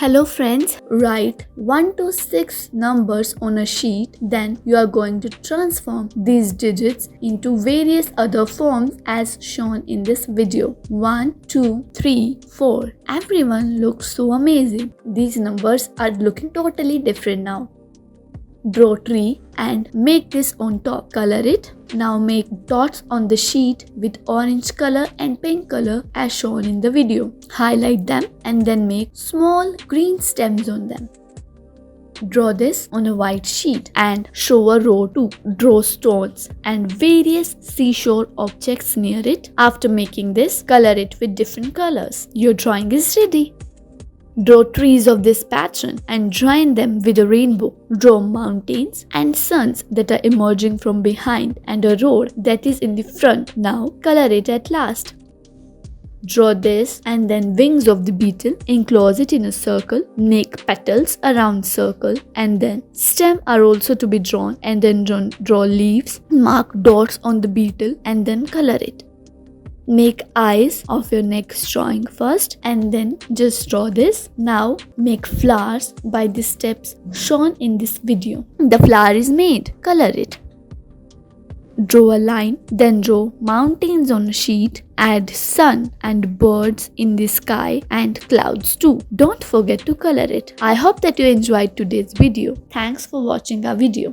Hello friends, write 1 to 6 numbers on a sheet, then you are going to transform these digits into various other forms as shown in this video. 1, 2, 3, 4. Everyone looks so amazing. These numbers are looking totally different now. Draw tree and make this on top. Color it. Now make dots on the sheet with orange color and pink color as shown in the video. Highlight them and then make small green stems on them. Draw this on a white sheet and show a row too. Draw stones and various seashore objects near it. After making this, color it with different colors. Your drawing is ready. Draw trees of this pattern and join them with a rainbow. Draw mountains and suns that are emerging from behind and a road that is in the front. Now color it at last. Draw this and then wings of the beetle. Enclose it in a circle. Make petals around circle and then stem are also to be drawn and then draw leaves. Mark dots on the beetle and then color it. Make eyes of your next drawing first and then just draw this. Now make flowers by the steps shown in this video. The flower is made. Color it. Draw a line, then draw mountains on a sheet. Add sun and birds in the sky and clouds too. Don't forget to color it. I hope that you enjoyed today's video. Thanks for watching our video.